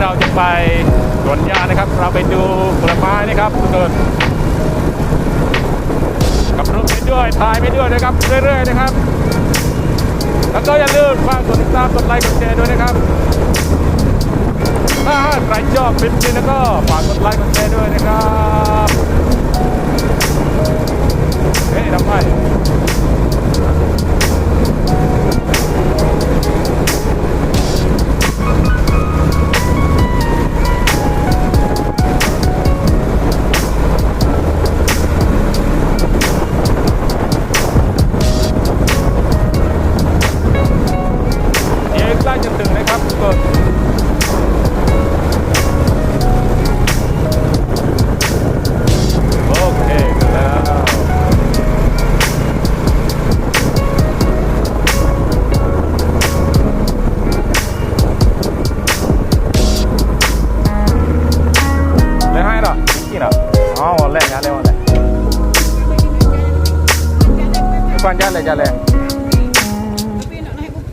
เราจะไปสวนยางนะครับเราไปดูผลไม้นะครับทุกคนกับรูปไปด้วยถ่ายไปด้วยนะครับเรื่อยๆนะครับแล้วก็อย่าลืมฝากกดติดตามกดไลค์กดแชร์ด้วยนะครับถ้าใครชอบคลิปนี้แล้วก็ฝากกดไลค์กดแชร์ด้วยนะครับเฮ้ยทำไมใกล้จะถึงนะครับทุกคนโอเคแล้วเลยให้หรอกี่หรออ๋อวันแรกนะเลยวันแรกฟังจ้าเลยจ้าเลย